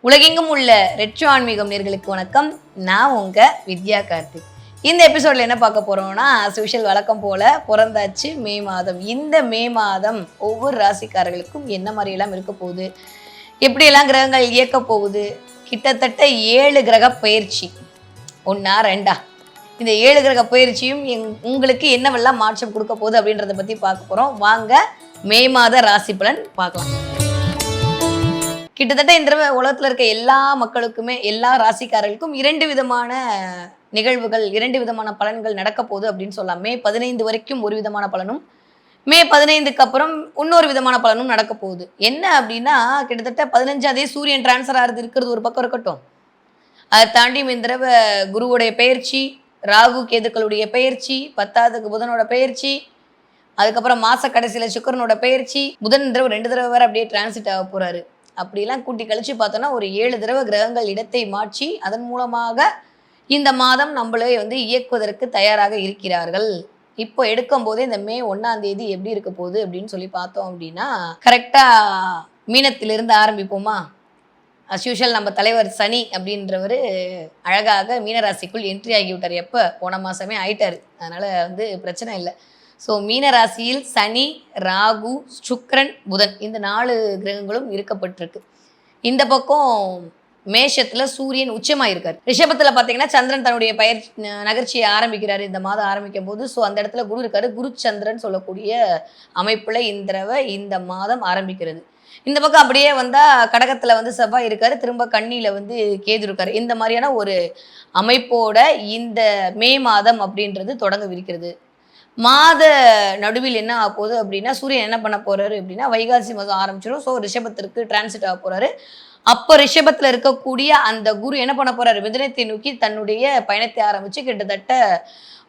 உலகெங்கும் உள்ள ரெட்ரோ ஆன்மீகம் நேர்களுக்கு வணக்கம். நான் உங்க வித்யா கார்த்திக். இந்த எபிசோட்ல என்ன பார்க்க போறோம்னா, சோஷியல் வழக்கம் போல பிறந்தாச்சு மே மாதம். இந்த மே மாதம் ஒவ்வொரு ராசிக்காரர்களுக்கும் என்ன மாதிரி எல்லாம் இருக்க போகுது, எப்படியெல்லாம் கிரகங்கள் இயக்க போகுது, கிட்டத்தட்ட 7 கிரக பயிற்சி, ஒன்னா ரெண்டா, இந்த 7 கிரக பயிற்சியும் உங்களுக்கு என்னவெல்லாம் மாற்றம் கொடுக்க போகுது அப்படின்றத பத்தி பார்க்க போறோம். வாங்க மே மாத ராசி பலன் பார்க்கலாம். கிட்டத்தட்ட இந்த தடவை உலகத்துல இருக்க எல்லா மக்களுக்குமே, எல்லா ராசிக்காரர்களுக்கும் 2 விதமான நிகழ்வுகள், 2 விதமான பலன்கள் நடக்க போகுது அப்படின்னு சொல்லலாம். மே 15 வரைக்கும் ஒரு விதமான பலனும், மே 15க்கு அப்புறம் இன்னொரு விதமான பலனும் நடக்க போகுது. என்ன அப்படின்னா, கிட்டத்தட்ட 15ஆம் தேதி சூரியன் டிரான்ஸ்ஃபர் ஆகிறது இருக்கிறது ஒரு பக்கம் இருக்கட்டும், அதை தாண்டி இந்த தடவை குருவுடைய பெயர்ச்சி, ராகு கேதுக்களுடைய பெயர்ச்சி, 10ஆவதுக்கு புதனோட பெயர்ச்சி, அதுக்கப்புறம் மாச கடைசியில சுக்கிரனோட பெயர்ச்சி, புதன் தடவை 2 தடவை வேற அப்படியே டிரான்சிட் ஆக போறாரு. அப்படிலாம் கூட்டி கழிச்சு பார்த்தோன்னா ஒரு 7 தடவை கிரகங்கள் இடத்தை மாற்றி அதன் மூலமாக இந்த மாதம் நம்மளே இயக்குவதற்கு தயாராக இருக்கிறார்கள். இப்போ எடுக்கும் போதே இந்த மே 1ஆம் தேதி எப்படி இருக்க போகுது அப்படின்னு சொல்லி பார்த்தோம் அப்படின்னா, கரெக்டா மீனத்திலிருந்து ஆரம்பிப்போமா. அஸ்யூஷுவல் நம்ம தலைவர் சனி அப்படின்றவர் அழகாக மீனராசிக்குள் என்ட்ரி ஆகி விட்டார். எப்போ? போன மாதமே ஆயிட்டார். அதனால பிரச்சனை இல்லை. ஸோ மீன ராசியில் சனி, ராகு, சுக்கிரன், புதன் இந்த 4 கிரகங்களும் இருக்கப்பட்டிருக்கு. இந்த பக்கம் மேஷத்தில் சூரியன் உச்சமாயிருக்கார். ரிஷபத்தில் பார்த்தீங்கன்னா சந்திரன் தன்னுடைய நகர்ச்சியை ஆரம்பிக்கிறாரு இந்த மாதம் ஆரம்பிக்கும் போது. ஸோ அந்த இடத்துல குரு இருக்காரு. குரு சந்திரன் சொல்லக்கூடிய அமைப்பில் இந்த மாதம் ஆரம்பிக்கிறது. இந்த பக்கம் அப்படியே வந்தால் கடகத்தில் செவ்வாய் இருக்காரு, திரும்ப கன்னியில் கேது இருக்காரு. இந்த மாதிரியான ஒரு அமைப்போட இந்த மே மாதம் அப்படின்றது தொடங்கவிருக்கிறது. மாத நடுவில் என்ன ஆக போகுது அப்படின்னா, சூரியன் என்ன பண்ண போறாரு அப்படின்னா, வைகாசி மாதம் ஆரம்பிச்சிடும். ஸோ ரிஷபத்திற்கு டிரான்சிட் ஆக போறாரு. அப்போ ரிஷபத்தில் இருக்கக்கூடிய அந்த குரு என்ன பண்ண போறாரு, மிதுனத்தை நோக்கி தன்னுடைய பயணத்தை ஆரம்பிச்சு கிட்டத்தட்ட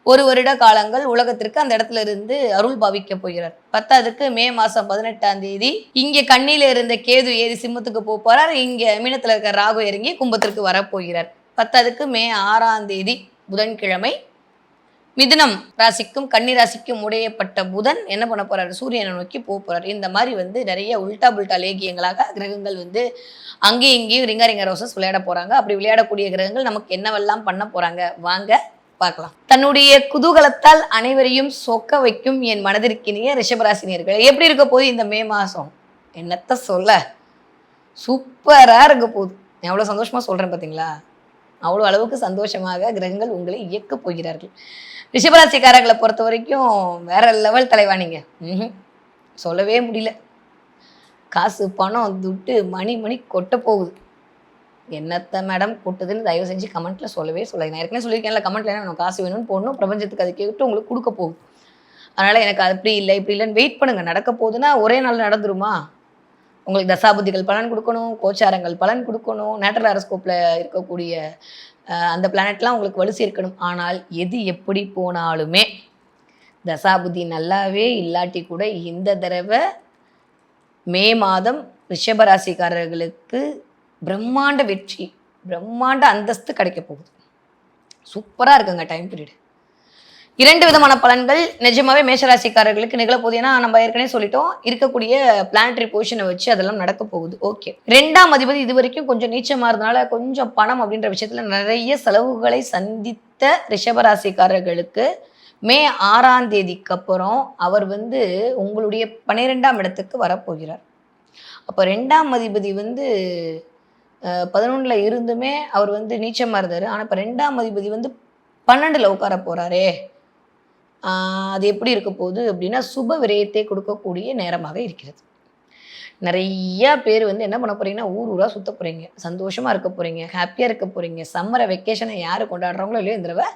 1 வருட காலங்கள் உலகத்திற்கு அந்த இடத்துல இருந்து அருள் பாவிக்க போகிறார். 10ஆவதுக்கு மே மாதம் 18ஆம் தேதி இங்கே கண்ணியில இருந்த கேது ஏறி சிம்மத்துக்கு போறார். இங்கே மீனத்தில் இருக்க ராகு இறங்கி கும்பத்திற்கு வரப்போகிறார். 10ஆவதுக்கு மே 6ஆம் தேதி புதன்கிழமை மிதுனம் ராசிக்கும் கன்னி ராசிக்கும் உடையப்பட்ட புதன் என்ன பண்ண போறாரு, சூரியனை நோக்கி போறாரு. இந்த மாதிரி நிறைய உல்டா புல்டா லேகியங்களாக கிரகங்கள் அங்கேயும் இங்கேயும் ரிங்க ரோசஸ் விளையாட போறாங்க. அப்படி விளையாடக்கூடிய கிரகங்கள் நமக்கு என்னவெல்லாம் பண்ண போறாங்க வாங்க பார்க்கலாம். தன்னுடைய குதூகலத்தால் அனைவரையும் சொக்க வைக்கும் என் மனதிற்கினிய ரிஷபராசினியர்கள், எப்படி இருக்க போகுது இந்த மே மாசம்? என்னத்த சொல்ல, சூப்பரா இருக்க போகுது. எவ்வளவு சந்தோஷமா சொல்றேன் பார்த்தீங்களா? அவ்வளோ அளவுக்கு சந்தோஷமாக கிரகங்கள் உங்களை இயக்க போகிறார்கள். ரிஷபராசிக்காரர்களை பொறுத்த வரைக்கும் வேற லெவல் தலைவா நீங்க. சொல்லவே முடியல. காசு பணம் துட்டு மணி கொட்ட போகுது. என்னத்த மேடம் கொட்டுதுன்னு தயவு செஞ்சு கமெண்ட்ல சொல்லவே சொல்லாது. நான் ஏற்கனவே சொல்லியிருக்கேன்ல, கமெண்ட்ல என்ன வேணும், காசு வேணும்னு போடணும், பிரபஞ்சத்துக்கு அதை கேட்டு உங்களுக்கு கொடுக்க போகுது. அதனால எனக்கு அது அப்படி இல்லை இப்படி இல்லைன்னு வெயிட் பண்ணுங்க. நடக்க போகுதுன்னா ஒரே நாள் நடந்துருமா? உங்களுக்கு தசாபுத்திகள் பலன் கொடுக்கணும், கோச்சாரங்கள் பலன் கொடுக்கணும், நேட்டல் ஹாரோஸ்கோப்பில் இருக்கக்கூடிய அந்த பிளானட்லாம் உங்களுக்கு வலு சேர்க்கணும். ஆனால் எது எப்படி போனாலுமே தசாபுத்தி நல்லாவே இல்லாட்டி கூட இந்த தடவை மே மாதம் ரிஷபராசிக்காரர்களுக்கு பிரம்மாண்ட வெற்றி, பிரம்மாண்ட அந்தஸ்து கிடைக்க போகுது. சூப்பராக இருக்குங்க டைம் பீரியட். 2 விதமான பலன்கள் நிஜமாவே மேஷராசிக்காரர்களுக்கு நிகழப்போகுது. ஏன்னா நம்ம ஏற்கனவே சொல்லிட்டோம், இருக்கக்கூடிய பிளானட்டரி பொசிஷனை வச்சு அதெல்லாம் நடக்க போகுது. ஓகே, 2ஆம் அதிபதி இது வரைக்கும் கொஞ்சம் நீச்சமாக இருந்தனால கொஞ்சம் பணம் அப்படின்ற விஷயத்துல நிறைய செலவுகளை சந்தித்த ரிஷபராசிக்காரர்களுக்கு மே 6ஆம் தேதிக்கு அப்புறம் அவர் உங்களுடைய 12ஆம் இடத்துக்கு வரப்போகிறார். அப்போ 2ஆம் அதிபதி 11ல் இருந்துமே அவர் நீச்சமாக இருந்தார். ஆனால் இப்போ 2ஆம் அதிபதி 12ல் உட்கார போகிறாரே, அது எப்படி இருக்க போகுது அப்படின்னா, சுப விரயத்தை கொடுக்கக்கூடிய நேரமாக இருக்கிறது. நிறைய பேர் என்ன பண்ண போறீங்கன்னா, ஊரா சுத்த போறீங்க, சந்தோஷமா இருக்க போறீங்க, ஹாப்பியா இருக்க போறீங்க. சம்மரை வெக்கேஷனை யாரு கொண்டாடுறாங்களோ இல்லையோ இந்த தடவை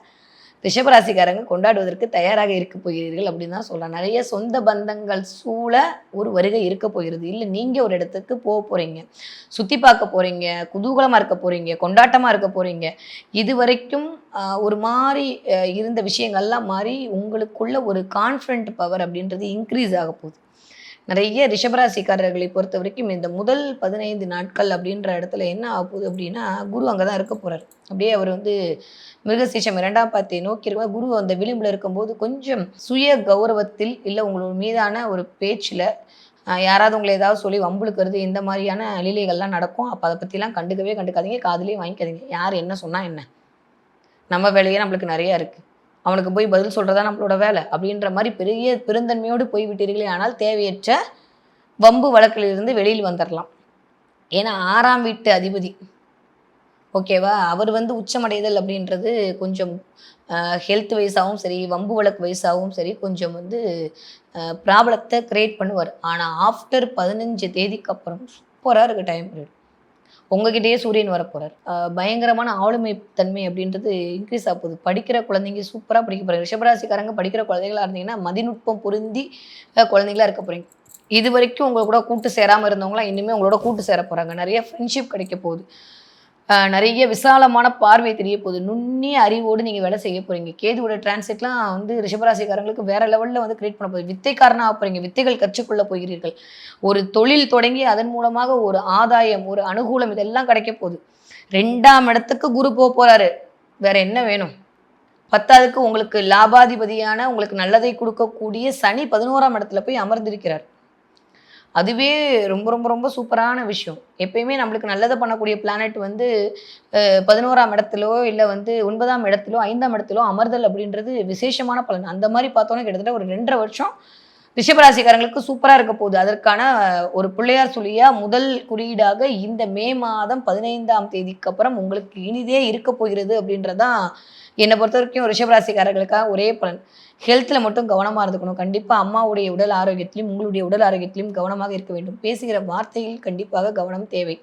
ரிஷபராசிக்காரங்க கொண்டாடுவதற்கு தயாராக இருக்க போகிறீர்கள் அப்படின்னு தான் சொல்லலாம். நிறைய சொந்த பந்தங்கள் சூழ ஒரு வருகை இருக்க போகிறது. இல்லை நீங்கள் ஒரு இடத்துக்கு போக போகிறீங்க, சுற்றி பார்க்க போகிறீங்க, குதூகலமாக இருக்க போகிறீங்க, கொண்டாட்டமாக இருக்க போகிறீங்க. இது வரைக்கும் ஒரு மாதிரி இருந்த விஷயங்கள்லாம் மாறி உங்களுக்குள்ள ஒரு கான்ஃபிடென்ட் பவர் அப்படின்றது இன்க்ரீஸ் ஆக போகுது. நிறைய ரிஷபராசிக்காரர்களை பொறுத்த வரைக்கும் இந்த முதல் 15 நாட்கள் அப்படின்ற இடத்துல என்ன ஆக போகுது அப்படின்னா, குரு அங்கே தான் இருக்க போகிறார். அப்படியே அவர் மிருகசீஷம் 2ஆம் பாத்தை நோக்கி இருக்க குரு அந்த விளிம்பில் இருக்கும்போது கொஞ்சம் சுய கௌரவத்தில் இல்லை உங்களோட மீதான ஒரு பேச்சில் யாராவது உங்களை ஏதாவது சொல்லி வம்புழுக்கிறது இந்த மாதிரியான லீலைகள்லாம் நடக்கும். அப்போ அதை பற்றிலாம் கண்டுக்காதீங்க, காதுலேயே வாங்கிக்காதீங்க. யார் என்ன சொன்னால் என்ன, நம்ம வேலையே நம்மளுக்கு நிறையா இருக்குது, அவனுக்கு போய் பதில் சொல்கிறதா நம்மளோட வேலை அப்படின்ற மாதிரி பெரிய பெருந்தன்மையோடு போய்விட்டீர்களே ஆனால் தேவையற்ற வம்பு வழக்கிலிருந்து வெளியில் வந்துடலாம். ஏன்னா 6ஆம் வீட்டு அதிபதி, ஓகேவா, அவர் உச்சமடைதல் அப்படின்றது கொஞ்சம் ஹெல்த் வைஸாகவும் சரி, வம்பு வழக்கு வைஸாகவும் சரி, கொஞ்சம் ப்ராப்ளத்தை க்ரியேட் பண்ணுவார். ஆனால் ஆஃப்டர் 15 தேதிக்கு அப்புறம் சூப்பராக இருக்குது டைம் பீரியட். உங்ககிட்டயே சூரியன் வரப்போகிறார். பயங்கரமான ஆளுமை தன்மை அப்படின்றது இன்க்ரீஸ் ஆக போகுது. படிக்கிற குழந்தைங்க சூப்பராக படிக்க போகிறாங்க. ரிஷபராசிக்காரங்க படிக்கிற குழந்தைகளாக இருந்தீங்கன்னா மதிநுட்பம் பொருந்தி குழந்தைங்களா இருக்க போகிறீங்க. இது வரைக்கும் உங்களை கூட கூட்டு சேராமல் இருந்தவங்களாம் இனிமேல் உங்களோட கூட்டு சேர போகிறாங்க. நிறைய ஃப்ரெண்ட்ஷிப் கிடைக்க போகுது. நிறைய விசாலமான பார்வை தெரிய போகுது. நுண்ணிய அறிவோடு நீங்கள் வேலை செய்ய போகிறீங்க. கேதுவோட டிரான்சிட்லாம் ரிஷபராசிக்காரங்களுக்கு வேறு லெவலில் கிரியேட் பண்ண போகுது. வித்தைக்காரனாக ஆக போகிறீங்க. வித்தைகள் கற்றுக்கொள்ள போகிறீர்கள். ஒரு தொழில் தொடங்கி அதன் மூலமாக ஒரு ஆதாயம், ஒரு அனுகூலம் இதெல்லாம் கிடைக்க போகுது. 2ஆம் இடத்துக்கு குரு போக போகிறாரு. வேற என்ன வேணும்? 10ஆவதுக்கு உங்களுக்கு லாபாதிபதியான உங்களுக்கு நல்லதை கொடுக்கக்கூடிய சனி 11ஆம் இடத்துல போய் அமர்ந்திருக்கிறார். அதுவே ரொம்ப ரொம்ப ரொம்ப சூப்பரான விஷயம். எப்பயுமே நம்மளுக்கு நல்லதை பண்ணக்கூடிய பிளானட் 11ஆம் இடத்திலோ இல்லை 9ஆம் இடத்திலோ 5ஆம் இடத்திலோ அமர்தல் அப்படின்றது விசேஷமான பலன். அந்த மாதிரி பார்த்தோன்னா கிட்டத்தட்ட ஒரு 2.5 வருஷம் ரிஷபராசிக்காரங்களுக்கு சூப்பராக இருக்க போகுது. அதற்கான ஒரு பிள்ளையார் சொல்லியா முதல் குறியீடாக இந்த மே மாதம் 15ஆம் தேதிக்கு அப்புறம் உங்களுக்கு இனிதே இருக்க போகிறது அப்படின்றதான் என்னை பொறுத்த வரைக்கும் ரிஷபராசிக்காரர்களுக்காக ஒரே பலன். ஹெல்த்தில் மட்டும் கவனமாக இருந்துக்கணும். கண்டிப்பாக அம்மாவுடைய உடல் ஆரோக்கியத்திலையும் உங்களுடைய உடல் ஆரோக்கியத்திலையும் கவனமாக இருக்க வேண்டும். பேசுகிற வார்த்தையில் கண்டிப்பாக கவனம் தேவை.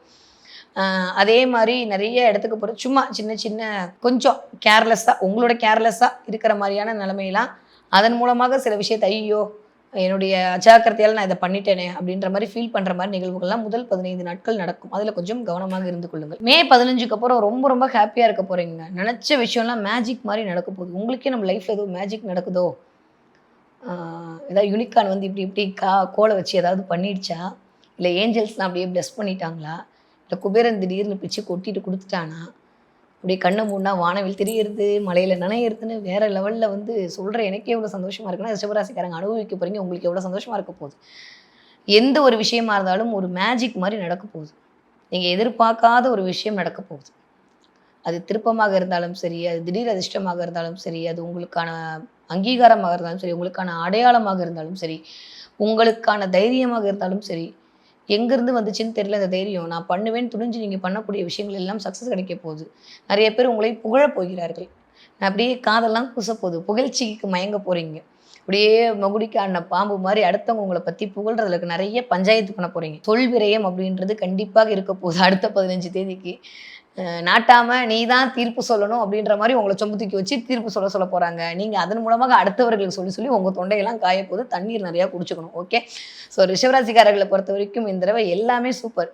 அதே மாதிரி நிறைய இடத்துக்கு போகிற சும்மா சின்ன சின்ன கொஞ்சம் கேர்லெஸ்ஸாக உங்களோட கேர்லெஸ்ஸாக இருக்கிற மாதிரியான நிலைமையெல்லாம் அதன் மூலமாக சில விஷயத்தை ஐயோ என்னுடைய அஜாக்கிரதையால் நான் இதை பண்ணிட்டேனே அப்படின்ற மாதிரி ஃபீல் பண்ணுற மாதிரி நிகழ்வுகள்லாம் முதல் 15 நாட்கள் நடக்கும். அதில் கொஞ்சம் கவனமாக இருந்து கொள்ளுங்கள். மே 15க்கு அப்புறம் ரொம்ப ரொம்ப ஹாப்பியாக இருக்க போகிறீங்க. நினச்ச விஷயம்லாம் மேஜிக் மாதிரி நடக்க போகுது. உங்களுக்கே நம்ம லைஃப்பில் ஏதோ மேஜிக் நடக்குதோ, ஏதாவது யூனிகான் இப்படி இப்படி கோலை வச்சு ஏதாவது பண்ணிடுச்சா, இல்லை ஏஞ்சல்ஸ்லாம் அப்படியே ப்ளஸ் பண்ணிட்டாங்களா, இல்லை குபேரன் திடீர்னு பிச்சு கொட்டிட்டு கொடுத்துட்டானா, அப்படியே கண்ணை மூடனா வானவில் தெரியறது, மலையில் நனையிறதுன்னு வேறு லெவலில் சொல்கிற எனக்கே எவ்வளோ சந்தோஷமாக இருக்குன்னா ரிஷபராசிக்காரங்க அனுபவிக்க போகிறீங்க. உங்களுக்கு எவ்வளோ சந்தோஷமாக இருக்க போகுது. எந்த ஒரு விஷயமா இருந்தாலும் ஒரு மேஜிக் மாதிரி நடக்க போகுது. நீங்கள் எதிர்பார்க்காத ஒரு விஷயம் நடக்க போகுது. அது திருப்பமாக இருந்தாலும் சரி, அது திடீர் அதிர்ஷ்டமாக இருந்தாலும் சரி, அது உங்களுக்கான அங்கீகாரமாக இருந்தாலும் சரி, உங்களுக்கான அடையாளமாக இருந்தாலும் சரி, உங்களுக்கான தைரியமாக இருந்தாலும் சரி, எங்கேருந்து வந்துச்சுன்னு தெரியல அந்த தைரியம். நான் பண்ணுவேன்னு துணிஞ்சு நீங்கள் பண்ணக்கூடிய விஷயங்கள் எல்லாம் சக்ஸஸ் கிடைக்க போகுது. நிறைய பேர் உங்களை புகழப் போகிறார்கள். நான் அப்படியே காதெல்லாம் கூசப்போகுது. புகழ்ச்சிக்கு மயங்க போகிறீங்க. அப்படியே மகுடிக்கு ஆடின பாம்பு மாதிரி அடுத்தவங்க உங்களை பற்றி புகழ்றதுக்கு நிறைய பஞ்சாயத்து பண்ண போகிறீங்க. சொல் விரயம் அப்படின்றது கண்டிப்பாக இருக்க போகுது. அடுத்த 15 தேதிக்கு நாட்டாமல் நீ தான் தீர்ப்பு சொல்லணும் அப்படின்ற மாதிரி உங்களை சொம்பு தூக்கி வச்சு தீர்ப்பு சொல்ல போகிறாங்க. நீங்கள் அதன் மூலமாக அடுத்தவர்களுக்கு சொல்லி உங்கள் தொண்டையெல்லாம் காயப்போது. தண்ணீர் நிறையா குடிச்சுக்கணும். ஓகே. ஸோ ரிஷபராசிக்காரர்களை பொறுத்த வரைக்கும் இந்த தடவை எல்லாமே சூப்பர்.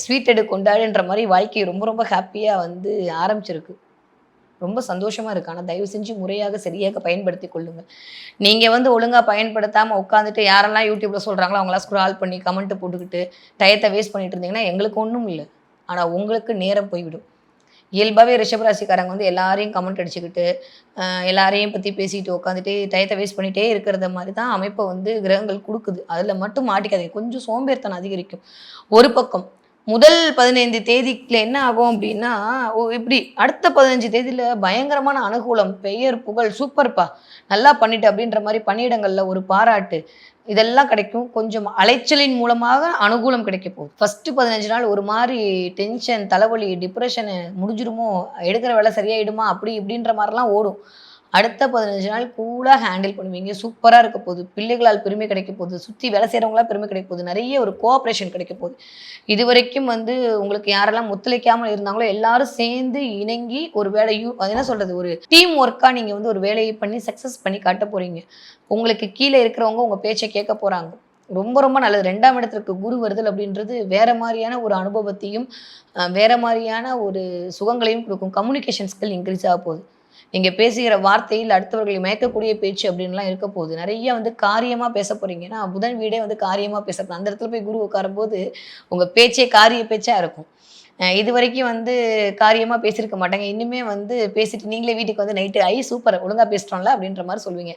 ஸ்வீட் எடு கொண்டாடுன்ற மாதிரி வாழ்க்கை ரொம்ப ரொம்ப ஹாப்பியாக ஆரம்பிச்சிருக்கு. ரொம்ப சந்தோஷமாக இருக்குது. ஆனால் தயவு செஞ்சு முறையாக சரியாக பயன்படுத்தி கொள்ளுங்கள். நீங்கள் ஒழுங்காக பயன்படுத்தாமல் உட்காந்துட்டு யாரெல்லாம் யூடியூப்பில் சொல்கிறாங்களோ அவங்களாம் ஸ்க்ரால் பண்ணி கமெண்ட்டு போட்டுக்கிட்டு டயத்தை வேஸ்ட் பண்ணிட்டு இருந்தீங்கன்னா எங்களுக்கு ஒன்றும் இல்லை. ஆனால் உங்களுக்கு நேரம் போய்விடும். இயல்பாகவே ரிஷபராசிக்காரங்க எல்லாரையும் கமெண்ட் அடிச்சுக்கிட்டு எல்லாரையும் பற்றி பேசிட்டு உட்காந்துட்டு டயத்தை வேஸ்ட் பண்ணிகிட்டே இருக்கிறத மாதிரி தான் அமைப்பை கிரகங்கள் கொடுக்குது. அதில் மட்டும் மாட்டிக்காதீங்க. கொஞ்சம் சோம்பேறித்தனம் அதிகரிக்கும். ஒரு பக்கம் முதல் 15 தேதிக்குள்ள என்ன ஆகும் அப்படின்னா, இப்படி அடுத்த 15 தேதியில் பயங்கரமான அனுகூலம், பெயர் புகழ், சூப்பர்ப்பா நல்லா பண்ணிட்டு அப்படின்ற மாதிரி பணியிடங்களில் ஒரு பாராட்டு இதெல்லாம் கிடைக்கும். கொஞ்சம் அலைச்சலின் மூலமாக அனுகூலம் கிடைக்க போகுது. ஃபஸ்ட்டு 15 நாள் ஒரு மாதிரி டென்ஷன், தலைவலி, டிப்ரெஷனு, முடிஞ்சிடுமோ, எடுக்கிற வேலை சரியாயிடுமா அப்படி இப்படின்ற மாதிரிலாம் ஓடும். அடுத்த 15 நாள் கூலாக ஹேண்டில் பண்ணுவீங்க. சூப்பராக இருக்க போகுது. பிள்ளைகளால் பெருமை கிடைக்க போகுது. சுற்றி வேலை செய்கிறவங்களால் பெருமை கிடைக்க போகுது. நிறைய ஒரு கோஆப்ரேஷன் கிடைக்க போகுது. இது வரைக்கும் உங்களுக்கு யாரெல்லாம் ஒத்துழைக்காமல் இருந்தாங்களோ எல்லாரும் சேர்ந்து இணங்கி ஒரு வேலையும் அது என்ன சொல்கிறது, ஒரு டீம் ஒர்க்காக நீங்கள் ஒரு வேலையை பண்ணி சக்ஸஸ் பண்ணி காட்ட போகிறீங்க. உங்களுக்கு கீழே இருக்கிறவங்க உங்கள் பேச்சை கேட்க போகிறாங்க. ரொம்ப ரொம்ப நல்லது. 2ஆம் இடத்திற்கு குரு வருதல் அப்படின்றது வேற மாதிரியான ஒரு அனுபவத்தையும் வேற மாதிரியான ஒரு சுகங்களையும் கொடுக்கும். கம்யூனிகேஷன் ஸ்கில் இன்க்ரீஸ் ஆக போகுது. நீங்கள் பேசுகிற வார்த்தையில் அடுத்தவர்களை மயக்கக்கூடிய பேச்சு அப்படின்லாம் இருக்க போகுது. நிறைய காரியமாக பேச போகிறீங்க. ஏன்னா புதன் வீடே காரியமாக பேச போகிறோம். அந்த இடத்துல போய் குரு உட்காரும்போது உங்கள் பேச்சே காரிய பேச்சாக இருக்கும். இது வரைக்கும் வந்து காரியமாக பேசியிருக்க மாட்டாங்க. இன்னுமே வந்து பேசிட்டு நீங்களே வீட்டுக்கு வந்து நைட்டு சூப்பர் ஒழுங்கா பேசிட்டோம்ல அப்படின்ற மாதிரி சொல்லுவீங்க.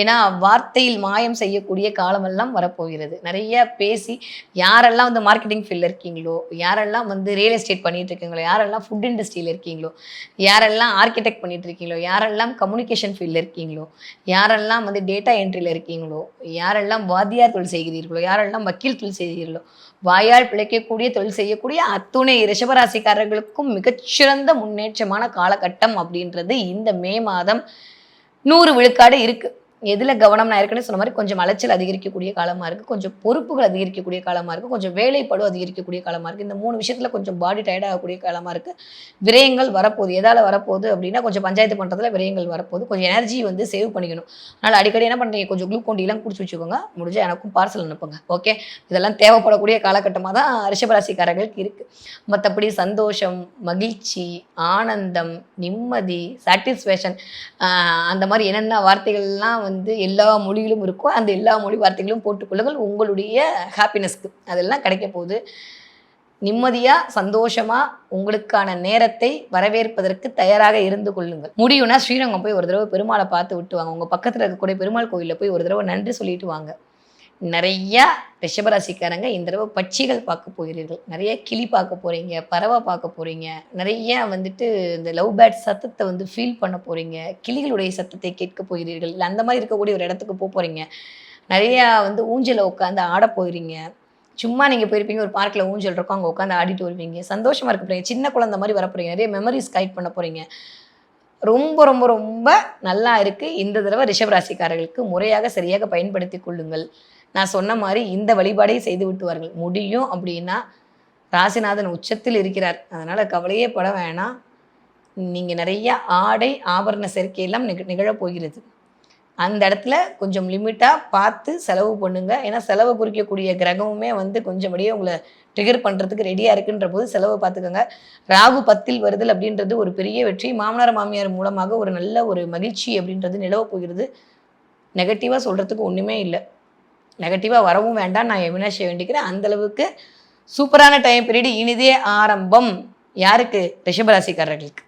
ஏன்னா வார்த்தையில் மாயம் செய்யக்கூடிய காலமெல்லாம் வரப்போகிறது. நிறைய பேசி யாரெல்லாம் வந்து மார்க்கெட்டிங் ஃபீல்டில் இருக்கீங்களோ, யாரெல்லாம் வந்து ரியல் எஸ்டேட் பண்ணிட்டு இருக்கீங்களோ, யாரெல்லாம் ஃபுட் இண்டஸ்ட்ரியில் இருக்கீங்களோ, யாரெல்லாம் ஆர்கிடெக்ட் பண்ணிட்டு இருக்கீங்களோ, யாரெல்லாம் கம்யூனிகேஷன் ஃபீல்டில் இருக்கீங்களோ, யாரெல்லாம் வந்து டேட்டா என்ட்ரியில் இருக்கீங்களோ, யாரெல்லாம் வாத்தியார் தொழில் செய்கிறீர்களோ, யாரெல்லாம் வக்கீல் தொழில் செய்கிறீர்களோ, வாயால் பிழைக்கக்கூடிய தொழில் செய்யக்கூடிய அத்துணை ரிஷபராசிக்காரர்களுக்கும் மிகச்சிறந்த முன்னேற்றமான காலகட்டம் அப்படின்றது இந்த மே மாதம் 100 விழுக்காடு இருக்கு. எதுல கவனம் நான் ஏற்கனவே சொன்ன மாதிரி கொஞ்சம் அலைச்சல் அதிகரிக்கக்கூடிய காலமா இருக்கு, கொஞ்சம் பொறுப்புகள் அதிகரிக்கக்கூடிய காலமா இருக்கு, கொஞ்சம் வேலைப்பளு அதிகரிக்கக்கூடிய காலமா இருக்கு. இந்த 3 விஷயத்துல கொஞ்சம் பாடி டயர்ட் ஆகக்கூடிய காலமா இருக்கு. விரயங்கள் வரப்போகுது. எதால வரப்போகுது அப்படின்னா கொஞ்சம் பஞ்சாயத்து பண்றதுல விரயங்கள் வரப்போகுது. கொஞ்சம் எனர்ஜி வந்து சேவ் பண்ணிக்கணும். அதனால அடிக்கடி என்ன பண்றீங்க, கொஞ்சம் குளுக்கோன் எல்லாம் குடிச்சு வச்சுக்கோங்க. முடிஞ்சா எனக்கும் பார்சல் அனுப்புங்க. ஓகே, இதெல்லாம் தேவைப்படக்கூடிய காலகட்டமாக தான் ரிஷபராசிக்காரர்களுக்கு இருக்கு. மற்றபடி சந்தோஷம், மகிழ்ச்சி, ஆனந்தம், நிம்மதி, சாட்டிஸ்ஃபேக்ஷன், அந்த மாதிரி என்னென்ன வார்த்தைகள்லாம் வந்து எல்லா மொழியிலும் இருக்கோ அந்த எல்லா மொழி வார்த்தைகளும் போட்டுக்கொள்ளுங்கள் உங்களுடைய ஹாப்பினஸ்க்கு. அதெல்லாம் கிடைக்க போகுது. நிம்மதியாக சந்தோஷமாக உங்களுக்கான நேரத்தை வரவேற்பதற்கு தயாராக இருந்து கொள்ளுங்கள். முடியும்னா ஸ்ரீரங்கம் போய் ஒரு தடவை பெருமாளை பார்த்து விட்டு வாங்க. உங்கள் பக்கத்தில் இருக்கக்கூடிய பெருமாள் கோயிலில் போய் ஒரு தடவை நன்றி சொல்லிட்டு வாங்க. நிறையா ரிஷபராசிக்காரங்க இந்த தடவை பட்சிகள் பார்க்க போகிறீர்கள், நிறைய கிளி பார்க்க போகிறீங்க, பறவை பார்க்க போகிறீங்க, நிறைய வந்துட்டு இந்த லவ் பேர்ட் சத்தத்தை வந்து ஃபீல் பண்ண போகிறீங்க, கிளிகளுடைய சத்தத்தை கேட்க போகிறீர்கள். இல்லை அந்த மாதிரி இருக்கக்கூடிய ஒரு இடத்துக்கு போகிறீங்க. நிறையா வந்து ஊஞ்சலை உட்காந்து ஆட போகிறீங்க. சும்மா நீங்கள் போயிருப்பீங்க, ஒரு பார்க்கில் ஊஞ்சல் இருக்கும், அங்கே உட்காந்து ஆடிட்டு வருவீங்க, சந்தோஷமாக இருக்க போகிறீங்க, சின்ன குழந்தை மாதிரி வர போகிறீங்க, நிறைய மெமரிஸ் கைட் பண்ண போகிறீங்க. ரொம்ப ரொம்ப ரொம்ப நல்லா இருக்குது. இந்த தடவை ரிஷபராசிக்காரர்களுக்கு முறையாக சரியாக பயன்படுத்தி கொள்ளுங்கள். நான் சொன்ன மாதிரி இந்த வழிபாடை செய்து விட்டுவார்கள். முடியும் அப்படின்னா ராசிநாதன் உச்சத்தில் இருக்கிறார், அதனால் கவலையே பட வேணாம். நீங்கள் நிறைய ஆடை ஆபரண சேர்க்கையெல்லாம் நிகழப் போகிறது. அந்த இடத்துல கொஞ்சம் லிமிட்டாக பார்த்து செலவு பண்ணுங்க. ஏன்னா செலவை குறிக்கக்கூடிய கிரகமுமே வந்து கொஞ்சம் அப்படியே உங்களை ட்ரிகர் பண்ணுறதுக்கு ரெடியாக இருக்குன்ற போது செலவை பார்த்துக்கோங்க. ராகு 10ல் வருதல் அப்படின்றது ஒரு பெரிய வெற்றி. மாமனார் மாமியார் மூலமாக ஒரு நல்ல ஒரு மகிழ்ச்சி அப்படின்றது நிலவ போகிறது. நெகட்டிவாக சொல்கிறதுக்கு ஒன்றுமே இல்லை. நெகட்டிவாக வரவும் வேண்டாம், நான் எவினாஷை வேண்டிக்கிறேன். அந்தளவுக்கு சூப்பரான டைம் பீரியட், இனிதே ஆரம்பம். யாருக்கு? ரிஷபராசிக்காரர்களுக்கு.